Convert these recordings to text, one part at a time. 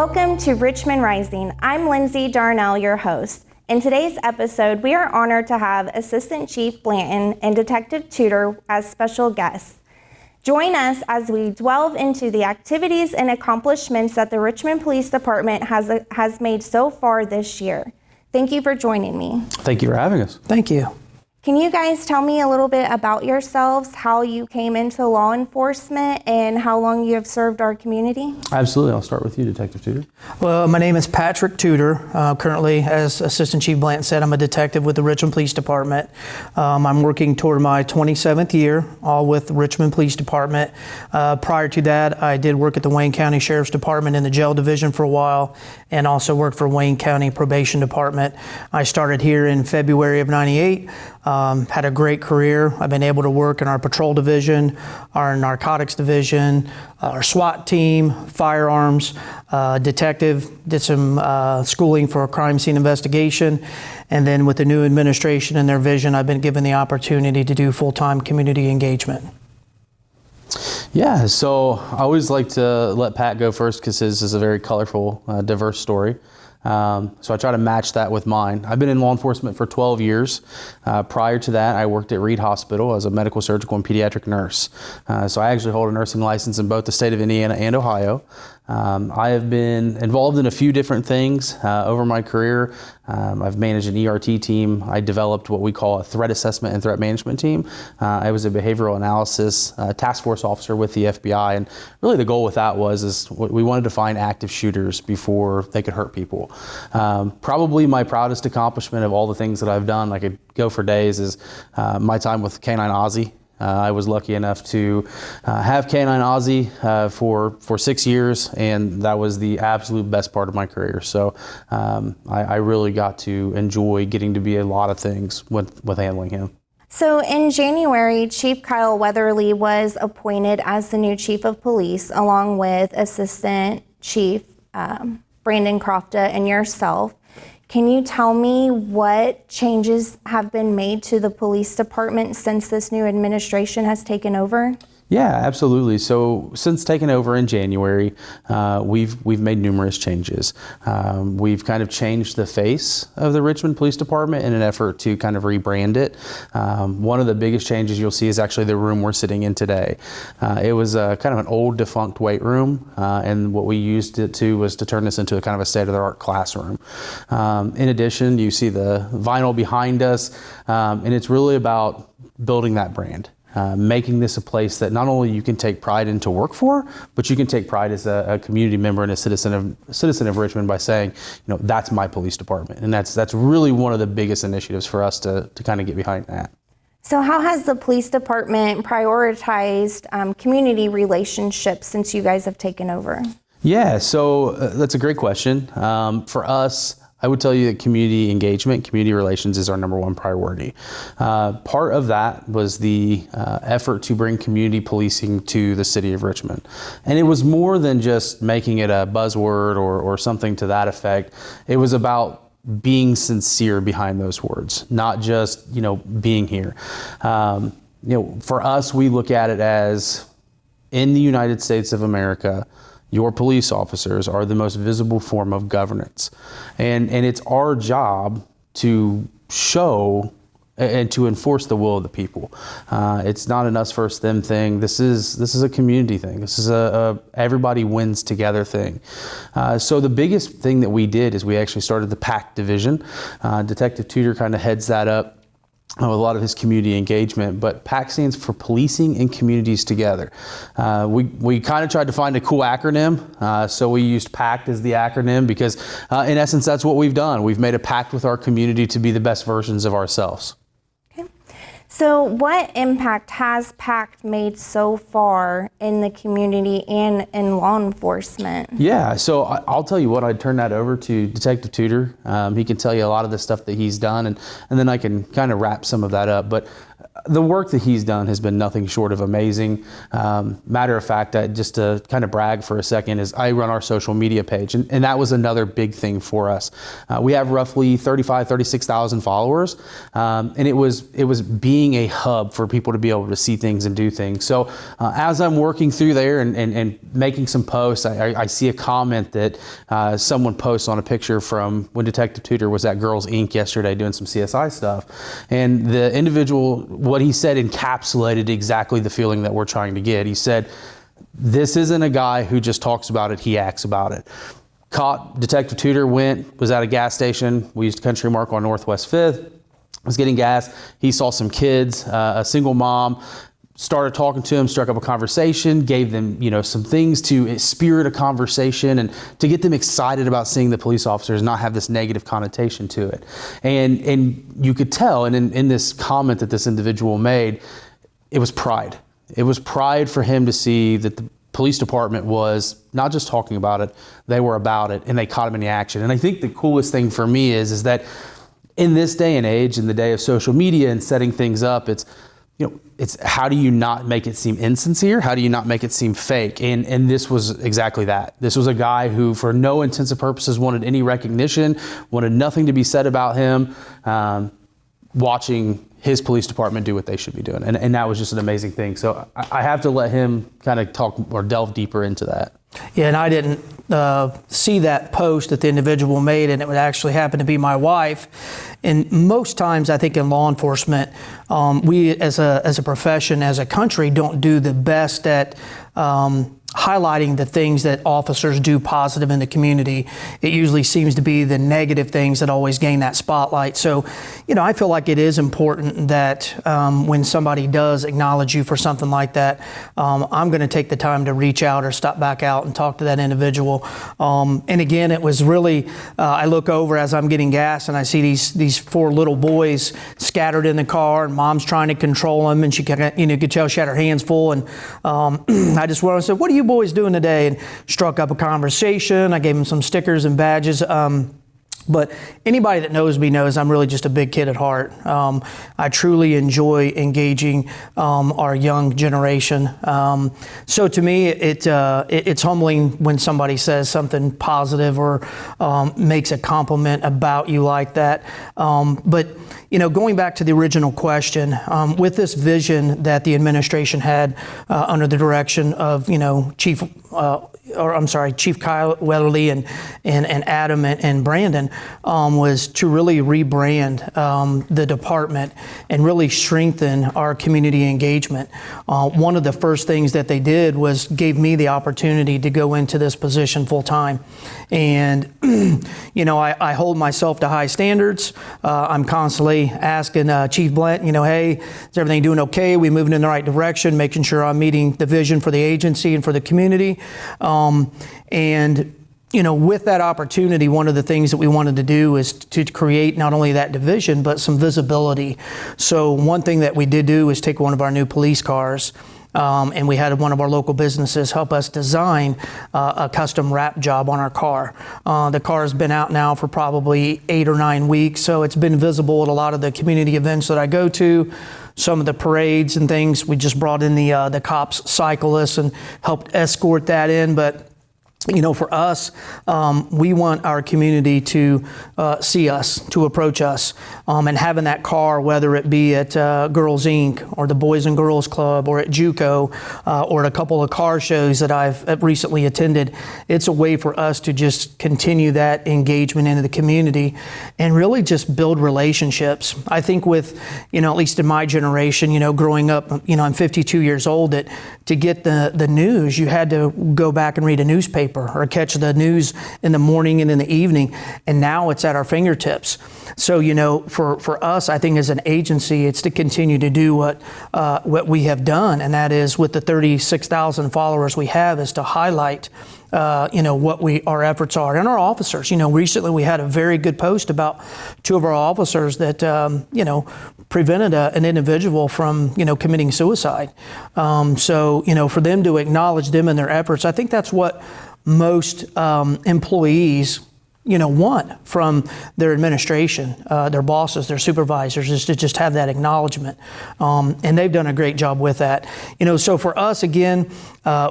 Welcome to Richmond Rising. I'm Lindsay Darnell, your host. In today's episode, we are honored to have Assistant Chief Blanton and Detective Tudor as special guests. Join us as we delve into the activities and accomplishments that the Richmond Police Department has made so far this year. Thank you for joining me. Thank you for having us. Thank you. Can you guys tell me a little bit about yourselves, how you came into law enforcement, and how long you have served our community? Absolutely. I'll start with you, Detective Tudor. Well, my name is Patrick Tudor. Currently, as Assistant Chief Blanton said, I'm a detective with the Richmond Police Department. I'm working toward my 27th year, all with the Richmond Police Department. Prior to that, I did work at the Wayne County Sheriff's Department in the jail division for a while, and also worked for Wayne County Probation Department. I started here in February of '98. Had a great career. I've been able to work in our patrol division, our narcotics division, our SWAT team, firearms, detective, did some schooling for a crime scene investigation. And then with the new administration and their vision, I've been given the opportunity to do full-time community engagement. Yeah, so I always like to let Pat go first because his is a very colorful, diverse story. So I try to match that with mine. I've been in law enforcement for 12 years. Prior to that, I worked at Reed Hospital as a medical, surgical, and pediatric nurse. So I actually hold a nursing license in both the state of Indiana and Ohio. I have been involved in a few different things over my career. I've managed an ERT team. I developed what we call a threat assessment and threat management team. I was a behavioral analysis task force officer with the FBI, and really the goal with that was we wanted to find active shooters before they could hurt people. Probably my proudest accomplishment of all the things that I've done, I could go for days, is my time with Canine Ozzy. I was lucky enough to have Canine Ozzy for 6 years, and that was the absolute best part of my career. So I really got to enjoy getting to be a lot of things with handling him. So in January, Chief Kyle Weatherly was appointed as the new Chief of Police, along with Assistant Chief Brandon Crofta and yourself. Can you tell me what changes have been made to the police department since this new administration has taken over? Yeah, absolutely. So since taking over in January, we've made numerous changes. We've kind of changed the face of the Richmond Police Department in an effort to kind of rebrand it. One of the biggest changes you'll see is actually the room we're sitting in today. It was kind of an old defunct weight room, and what we used it to was to turn this into a kind of a state-of-the-art classroom. In addition, you see the vinyl behind us, and it's really about building that brand. Making this a place that not only you can take pride in to work for, but you can take pride as a community member and a citizen of Richmond by saying, that's my police department. And that's really one of the biggest initiatives for us to kind of get behind that. So how has the police department prioritized community relationships since you guys have taken over? Yeah, so that's a great question. For us, I would tell you that community engagement, community relations is our number one priority. Part of that was the effort to bring community policing to the city of Richmond. And it was more than just making it a buzzword or something to that effect. It was about being sincere behind those words, not just, being here. For us, we look at it as in the United States of America, your police officers are the most visible form of governance. And it's our job to show and to enforce the will of the people. It's not an us first them thing. This is a community thing. This is a everybody wins together thing. So the biggest thing that we did is we actually started the PAC division. Detective Tudor kind of heads that up. A lot of his community engagement, but PAC stands for Policing and Communities Together. We kind of tried to find a cool acronym, so we used PACT as the acronym because in essence that's what we've done. We've made a pact with our community to be the best versions of ourselves. Okay. So what impact has PACT made so far in the community and in law enforcement? Yeah, so I'll tell you what, I'd turn that over to Detective Tudor. He can tell you a lot of the stuff that he's done, and then I can kind of wrap some of that up. But the work that he's done has been nothing short of amazing. Matter of fact, just to kind of brag for a second, is I run our social media page, and that was another big thing for us. We have roughly 36,000 followers, and it was being a hub for people to be able to see things and do things. So as I'm working through there and making some posts, I see a comment that someone posts on a picture from when Detective Tudor was at Girls Inc. yesterday doing some CSI stuff, and the individual, what he said encapsulated exactly the feeling that we're trying to get. He said, this isn't a guy who just talks about it, he acts about it. Detective Tudor was at a gas station. We used Country Mark on Northwest 5th, was getting gas. He saw some kids, a single mom, started talking to him, struck up a conversation, gave them, some things to spirit a conversation and to get them excited about seeing the police officers, not have this negative connotation to it. And you could tell, and in this comment that this individual made, it was pride. It was pride for him to see that the police department was not just talking about it, they were about it, and they caught him in the action. And I think the coolest thing for me is that in this day and age, in the day of social media and setting things up, it's how do you not make it seem insincere? How do you not make it seem fake? And this was exactly that. This was a guy who, for no intents and purposes, wanted any recognition, wanted nothing to be said about him, watching his police department do what they should be doing. And that was just an amazing thing. So I have to let him kind of talk or delve deeper into that. Yeah, and I didn't see that post that the individual made, and it would actually happen to be my wife. And most times, I think in law enforcement, we as a profession, as a country, don't do the best at highlighting the things that officers do positive in the community. It usually seems to be the negative things that always gain that spotlight. So, I feel like it is important that when somebody does acknowledge you for something like that, I'm going to take the time to reach out or stop back out and talk to that individual. And again, it was really, I look over as I'm getting gas and I see these 4 little boys scattered in the car, and mom's trying to control them, and she could tell she had her hands full. And I just went and said, "What are you boys doing today?" And struck up a conversation. I gave them some stickers and badges. But anybody that knows me knows I'm really just a big kid at heart. I truly enjoy engaging our young generation. So to me, it's humbling when somebody says something positive or makes a compliment about you like that. But going back to the original question, with this vision that the administration had under the direction of Chief Kyle Weatherly and Adam and Brandon, was to really rebrand the department and really strengthen our community engagement. One of the first things that they did was gave me the opportunity to go into this position full time. And, I hold myself to high standards. I'm constantly asking Chief Blanton, hey, is everything doing okay? Are we moving in the right direction? Making sure I'm meeting the vision for the agency and for the community. With that opportunity, one of the things that we wanted to do is to create not only that division, but some visibility. So one thing that we did do is take one of our new police cars, and we had one of our local businesses help us design a custom wrap job on our car. The car has been out now for probably 8 or 9 weeks, so it's been visible at a lot of the community events that I go to. Some of the parades and things, we just brought in the cops, cyclists, and helped escort that in. But for us, we want our community to see us, to approach us, and having that car, whether it be at Girls Inc. or the Boys and Girls Club or at JUCO or at a couple of car shows that I've recently attended, it's a way for us to just continue that engagement into the community and really just build relationships. I think with, at least in my generation, growing up, I'm 52 years old, that to get the news, you had to go back and read a newspaper or catch the news in the morning and in the evening, and now it's at our fingertips. So, for us, I think as an agency, it's to continue to do what we have done, and that is with the 36,000 followers we have, is to highlight what our efforts are, and our officers. Recently we had a very good post about 2 of our officers that prevented an individual from committing suicide. For them to acknowledge them and their efforts, I think that's what most employees want from their administration, their bosses, their supervisors, is to just have that acknowledgement. And they've done a great job with that. So for us, again,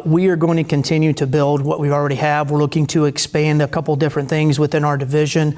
we are going to continue to build what we already have. We're looking to expand a couple different things within our division.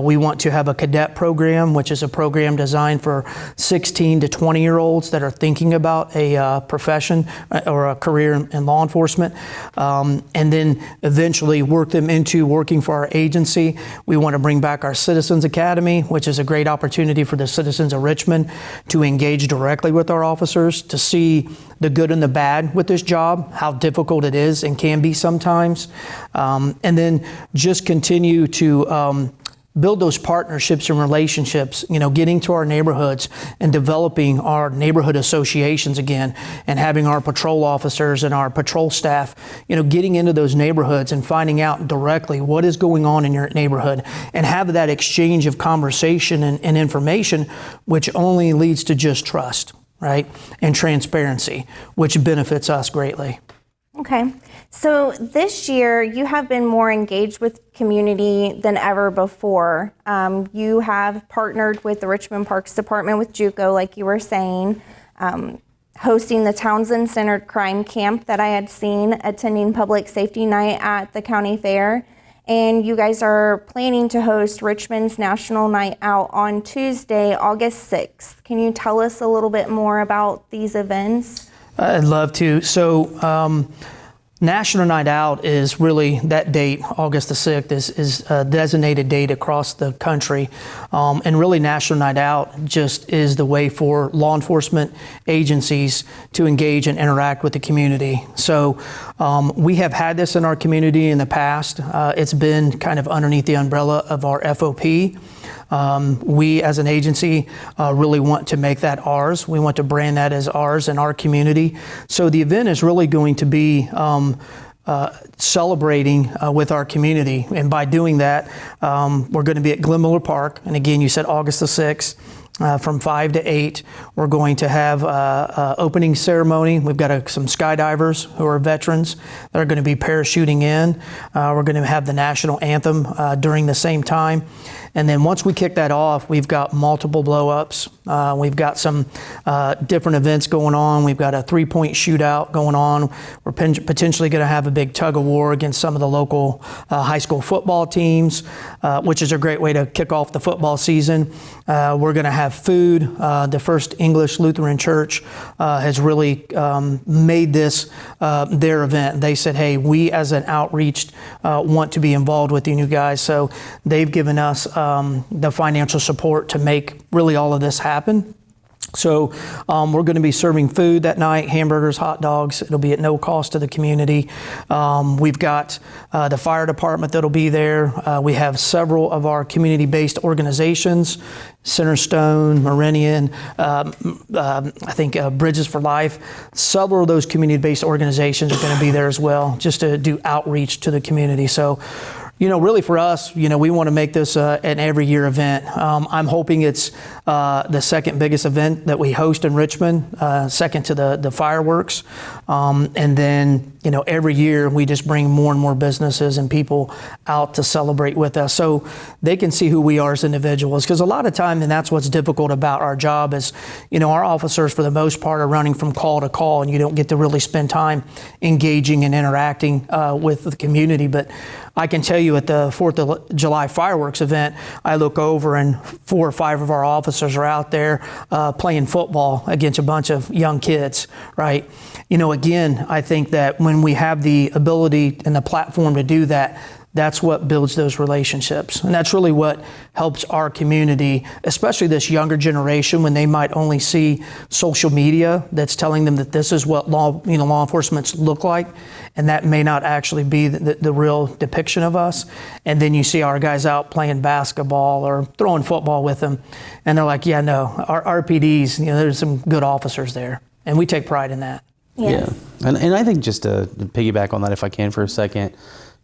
We want to have a cadet program, which is a program designed for 16 to 20-year-olds that are thinking about a profession or a career in law enforcement, and then eventually work them into working for our agency. We want to bring back our Citizens Academy, which is a great opportunity for the citizens of Richmond to engage directly with our officers, to see the good and the bad with this job, how difficult it is and can be sometimes, and then just continue to build those partnerships and relationships, getting to our neighborhoods and developing our neighborhood associations again, and having our patrol officers and our patrol staff, getting into those neighborhoods and finding out directly what is going on in your neighborhood, and have that exchange of conversation and information, which only leads to just trust, right? And transparency, which benefits us greatly. Okay. So this year you have been more engaged with community than ever before. You have partnered with the Richmond Parks Department with JUCO, like you were saying, hosting the Townsend Centered Crime Camp that I had seen, attending Public Safety Night at the County Fair. And you guys are planning to host Richmond's National Night Out on Tuesday, August 6th. Can you tell us a little bit more about these events? I'd love to. So National Night Out is really that date, August the 6th, is a designated date across the country. And really National Night Out just is the way for law enforcement agencies to engage and interact with the community. So we have had this in our community in the past. It's been kind of underneath the umbrella of our FOP. We as an agency really want to make that ours. We want to brand that as ours in our community. So the event is really going to be celebrating with our community. And by doing that, we're going to be at Glen Miller Park. And again, you said August the 6th. From 5 to 8, we're going to have an opening ceremony. We've got some skydivers who are veterans that are going to be parachuting in. We're going to have the national anthem during the same time. And then once we kick that off, we've got multiple blow-ups. We've got some different events going on. We've got a 3-point shootout going on. We're potentially going to have a big tug of war against some of the local high school football teams, which is a great way to kick off the football season. We're going to have food. The First English Lutheran Church has really made this their event. They said, hey, we as an outreach want to be involved with you guys. So they've given us the financial support to make really all of this happen. So we're going to be serving food that night, hamburgers, hot dogs. It'll be at no cost to the community. We've got the fire department that'll be there. We have several of our community-based organizations, Centerstone, Meridian, I think Bridges for Life. Several of those community-based organizations are going to be there as well, just to do outreach to the community. So really for us, we want to make this an every year event. I'm hoping it's the second biggest event that we host in Richmond, second to the fireworks. And then, every year we just bring more and more businesses and people out to celebrate with us so they can see who we are as individuals. Because a lot of time, and that's what's difficult about our job is, our officers for the most part are running from call to call, and you don't get to really spend time engaging and interacting with the community. But I can tell you at the 4th of July fireworks event, I look over and 4 or 5 of our officers are out there playing football against a bunch of young kids, right? Again, I think that when we have the ability and the platform to do that, that's what builds those relationships. And that's really what helps our community, especially this younger generation, when they might only see social media that's telling them that this is what law enforcement look like. And that may not actually be the real depiction of us. And then you see our guys out playing basketball or throwing football with them. And they're like, yeah, no, our RPDs, there's some good officers there. And we take pride in that. Yes. Yeah. And I think just to piggyback on that, if I can for a second,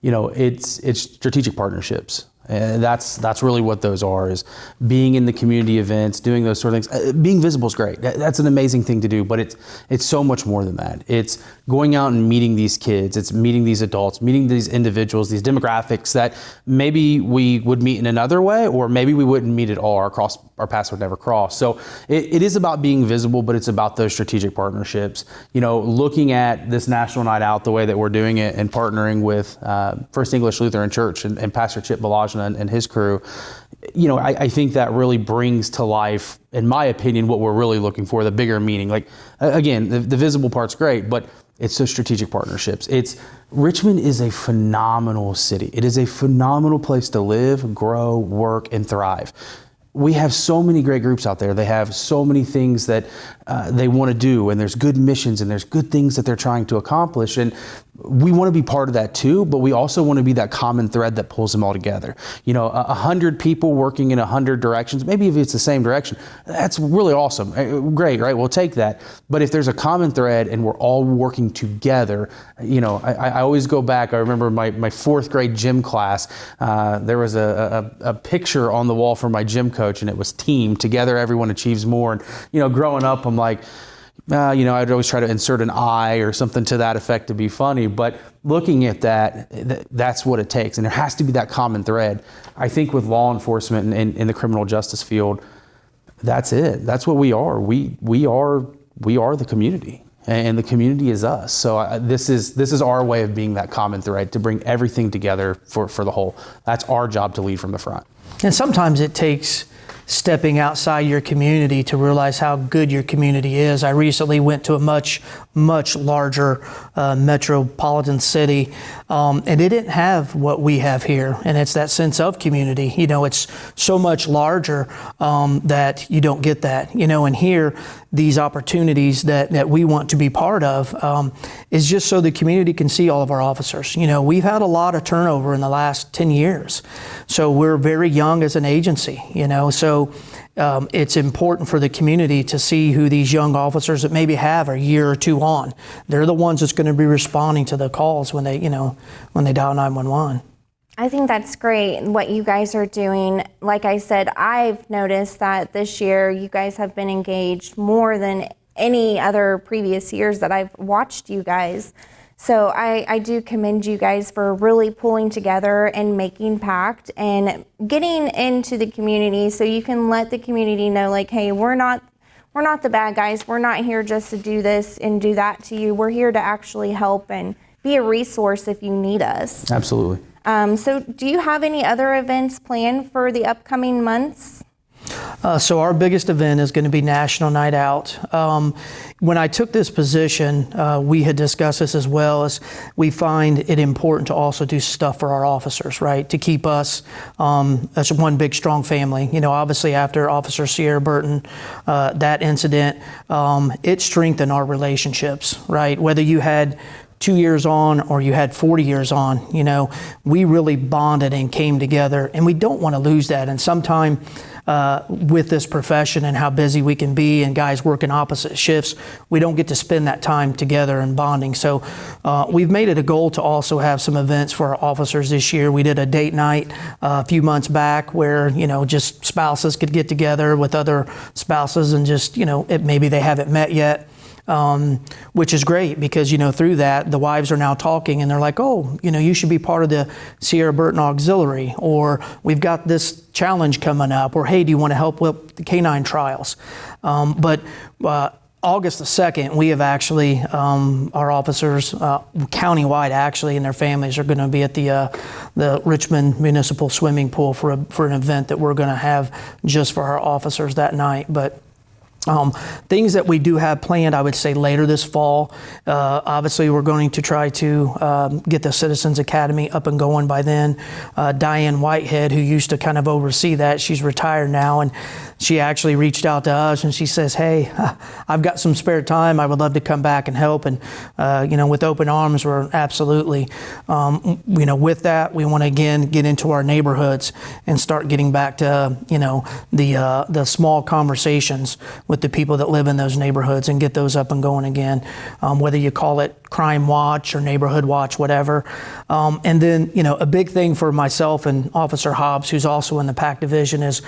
it's strategic partnerships. That's really what those are, is being in the community events, doing those sort of things. Being visible is great. That's an amazing thing to do, but it's so much more than that. It's going out and meeting these kids. It's meeting these adults, meeting these individuals, these demographics that maybe we would meet in another way, or maybe we wouldn't meet at all. Our paths would never cross. So it is about being visible, but it's about those strategic partnerships. Looking at this National Night Out the way that we're doing it, and partnering with First English Lutheran Church and Pastor Chip Balajna and his crew, I think that really brings to life, in my opinion, what we're really looking for, the bigger meaning. Like, again, the visible part's great, but it's those strategic partnerships. Richmond is a phenomenal city. It is a phenomenal place to live, grow, work, and thrive. We have so many great groups out there. They have so many things that they want to do, and there's good missions, and there's good things that they're trying to accomplish. And we want to be part of that too, but we also want to be that common thread that pulls them all together. 100 people working in 100 directions, maybe if it's the same direction, that's really awesome. Great, right? We'll take that. But if there's a common thread and we're all working together, I always go back. I remember my fourth grade gym class. There was a picture on the wall from my gym coach, and it was team. Together, everyone achieves more. And, growing up, I'm like, I'd always try to insert an I or something to that effect to be funny, but looking at that's what it takes. And there has to be that common thread. I think with law enforcement and in the criminal justice field, that's it. That's what we are. We are the community, and the community is us. So this is our way of being that common thread, to bring everything together for the whole. That's our job to lead from the front. And sometimes it takes stepping outside your community to realize how good your community is. I recently went to a much larger metropolitan city, and it didn't have what we have here, and it's that sense of community. It's so much larger that you don't get that. And here, these opportunities that we want to be part of is just so the community can see all of our officers. We've had a lot of turnover in the last 10 years, so we're very young as an agency. So it's important for the community to see who these young officers that maybe have a year or two on. They're the ones that's going to be responding to the calls when they dial 911. I think that's great what you guys are doing. Like I said, I've noticed that this year you guys have been engaged more than any other previous years that I've watched you guys. So I do commend you guys for really pulling together and making pact and getting into the community so you can let the community know, like, hey, we're not the bad guys. We're not here just to do this and do that to you. We're here to actually help and be a resource if you need us. Absolutely. So do you have any other events planned for the upcoming months? So our biggest event is going to be National Night Out. When I took this position, we had discussed this as well, as we find it important to also do stuff for our officers, right? To keep us as one big, strong family. Obviously after Officer Sierra Burton, that incident, it strengthened our relationships, right? Whether you had 2 years on or you had 40 years on, we really bonded and came together, and we don't want to lose that. And sometime with this profession and how busy we can be, and guys working opposite shifts, we don't get to spend that time together and bonding. So we've made it a goal to also have some events for our officers this year. We did a date night a few months back where, just spouses could get together with other spouses and just, maybe they haven't met yet. Which is great because, through that, the wives are now talking and they're like, oh, you should be part of the Sierra Burton Auxiliary, or we've got this challenge coming up, or hey, do you want to help with the canine trials? But August the 2nd, we have actually, our officers countywide actually and their families are going to be at the Richmond Municipal Swimming Pool for an event that we're going to have just for our officers that night. But things that we do have planned, I would say later this fall. Obviously, we're going to try to get the Citizens Academy up and going by then. Diane Whitehead, who used to kind of oversee that, she's retired now, and she actually reached out to us and she says, hey, I've got some spare time. I would love to come back and help. And, with open arms, we're absolutely, with that, we want to again get into our neighborhoods and start getting back to, the small conversations with the people that live in those neighborhoods and get those up and going again, whether you call it Crime Watch or Neighborhood Watch, whatever. And then, a big thing for myself and Officer Hobbs, who's also in the PAC division, is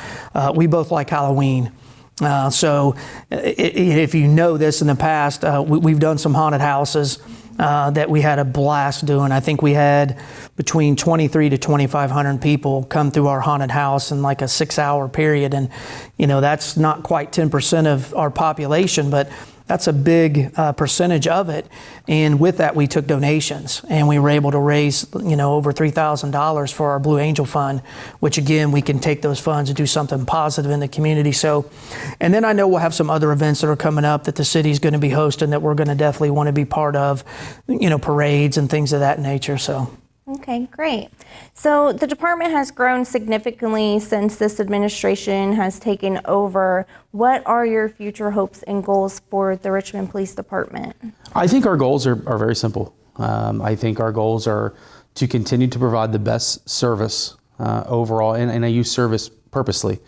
we both like Halloween. So if you know this in the past, we've done some haunted houses that we had a blast doing. I think we had between 23 to 2,500 people come through our haunted house in like a 6-hour period. And, that's not quite 10% of our population, but that's a big percentage of it. And with that, we took donations, and we were able to raise, over $3,000 for our Blue Angel Fund, which again, we can take those funds and do something positive in the community. So, and then I know we'll have some other events that are coming up that the city's going to be hosting that we're going to definitely want to be part of, parades and things of that nature. So. Okay, great. So the department has grown significantly since this administration has taken over. What are your future hopes and goals for the Richmond Police Department? I think our goals are very simple. I think our goals are to continue to provide the best service overall, and I use service purposely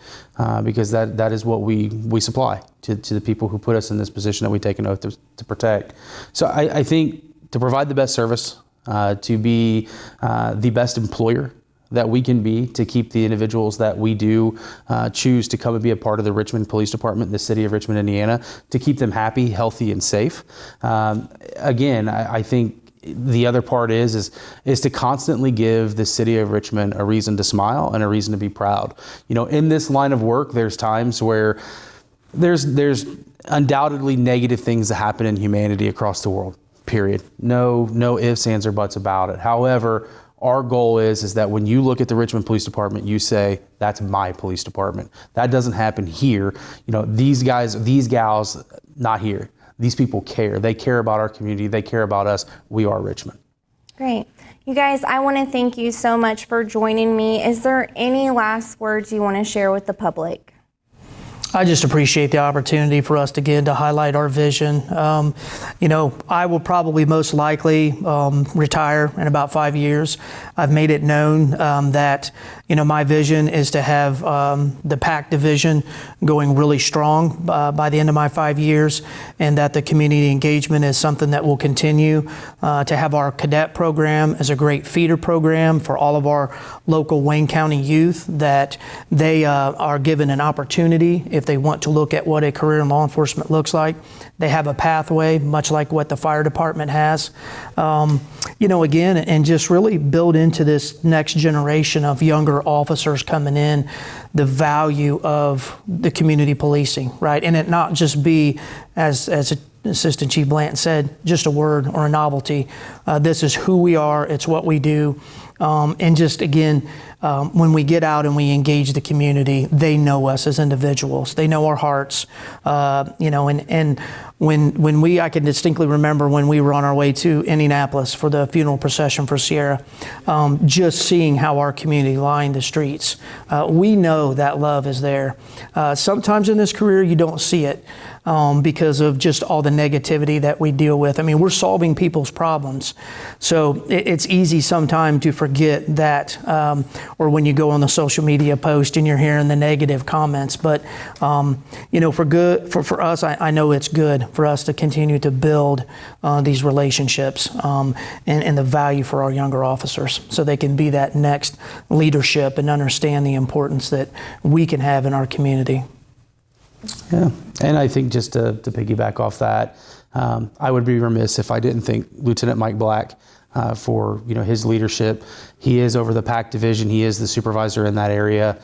because that is what we supply to the people who put us in this position that we take an oath to protect. So I think to provide the best service, to be the best employer that we can be, to keep the individuals that we do choose to come and be a part of the Richmond Police Department, the City of Richmond, Indiana, to keep them happy, healthy, and safe. Again, I think the other part is to constantly give the City of Richmond a reason to smile and a reason to be proud. In this line of work, there's times where there's undoubtedly negative things that happen in humanity across the world. Period. No ifs, ands, or buts about it. However, our goal is that when you look at the Richmond Police Department, you say, that's my police department. That doesn't happen here. These guys, these gals, not here. These people care. They care about our community. They care about us. We are Richmond. Great. You guys, I want to thank you so much for joining me. Is there any last words you want to share with the public? I just appreciate the opportunity for us to highlight our vision. I will probably most likely retire in about 5 years. I've made it known that my vision is to have the PAC division going really strong by the end of my 5 years, and that the community engagement is something that will continue to have our cadet program as a great feeder program for all of our local Wayne County youth, that they are given an opportunity if they want to look at what a career in law enforcement looks like. They have a pathway, much like what the fire department has. Again, and just really build into this next generation of younger officers coming in the value of the community policing, right? And it not just be, as Assistant Chief Blanton said, just a word or a novelty. This is who we are. It's what we do. And just again, when we get out and we engage the community, they know us as individuals. They know our hearts, and when I can distinctly remember when we were on our way to Indianapolis for the funeral procession for Sierra, just seeing how our community lined the streets. We know that love is there. Sometimes in this career, you don't see it because of just all the negativity that we deal with. I mean, we're solving people's problems. So it's easy sometimes to forget that, or when you go on the social media post and you're hearing the negative comments. But, for us, I know it's good for us to continue to build these relationships and the value for our younger officers so they can be that next leadership and understand the importance that we can have in our community. Yeah, and I think just to piggyback off that, I would be remiss if I didn't thank Lieutenant Mike Black for his leadership. He is over the PAC division. He is the supervisor in that area.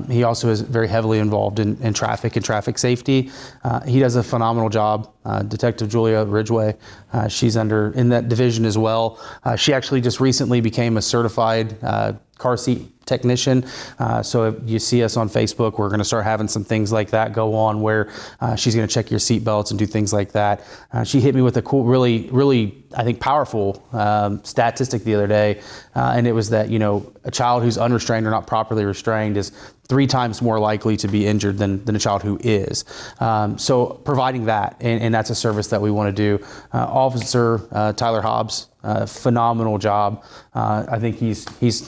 He also is very heavily involved in traffic and traffic safety. He does a phenomenal job. Detective Julia Ridgway, she's in that division as well. She actually just recently became a certified car seat technician. So if you see us on Facebook, we're going to start having some things like that go on where she's going to check your seat belts and do things like that. She hit me with a cool, really, I think, powerful statistic the other day. And it was that, a child who's unrestrained or not properly restrained is 3 times more likely to be injured than a child who is. So providing that, and that's a service that we want to do. Officer Tyler Hobbs, phenomenal job. I think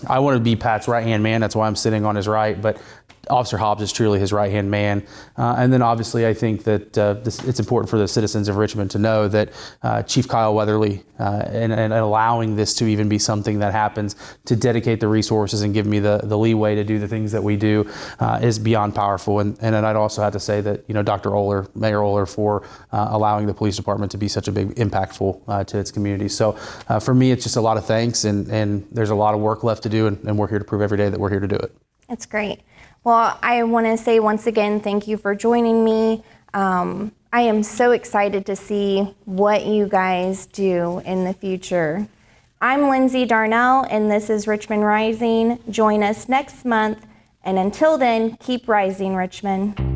I want to be Pat's right-hand man. That's why I'm sitting on his right, but Officer Hobbs is truly his right-hand man. And then obviously I think that it's important for the citizens of Richmond to know that Chief Kyle Weatherly and allowing this to even be something that happens, to dedicate the resources and give me the leeway to do the things that we do is beyond powerful. And then I'd also have to say that, Dr. Oler, Mayor Oler, for allowing the police department to be such a big impactful to its community. So for me, it's just a lot of thanks, and there's a lot of work left to do, and we're here to prove every day that we're here to do it. That's great. Well, I want to say once again, thank you for joining me. I am so excited to see what you guys do in the future. I'm Lindsay Darnell, and this is Richmond Rising. Join us next month, and until then, keep rising, Richmond.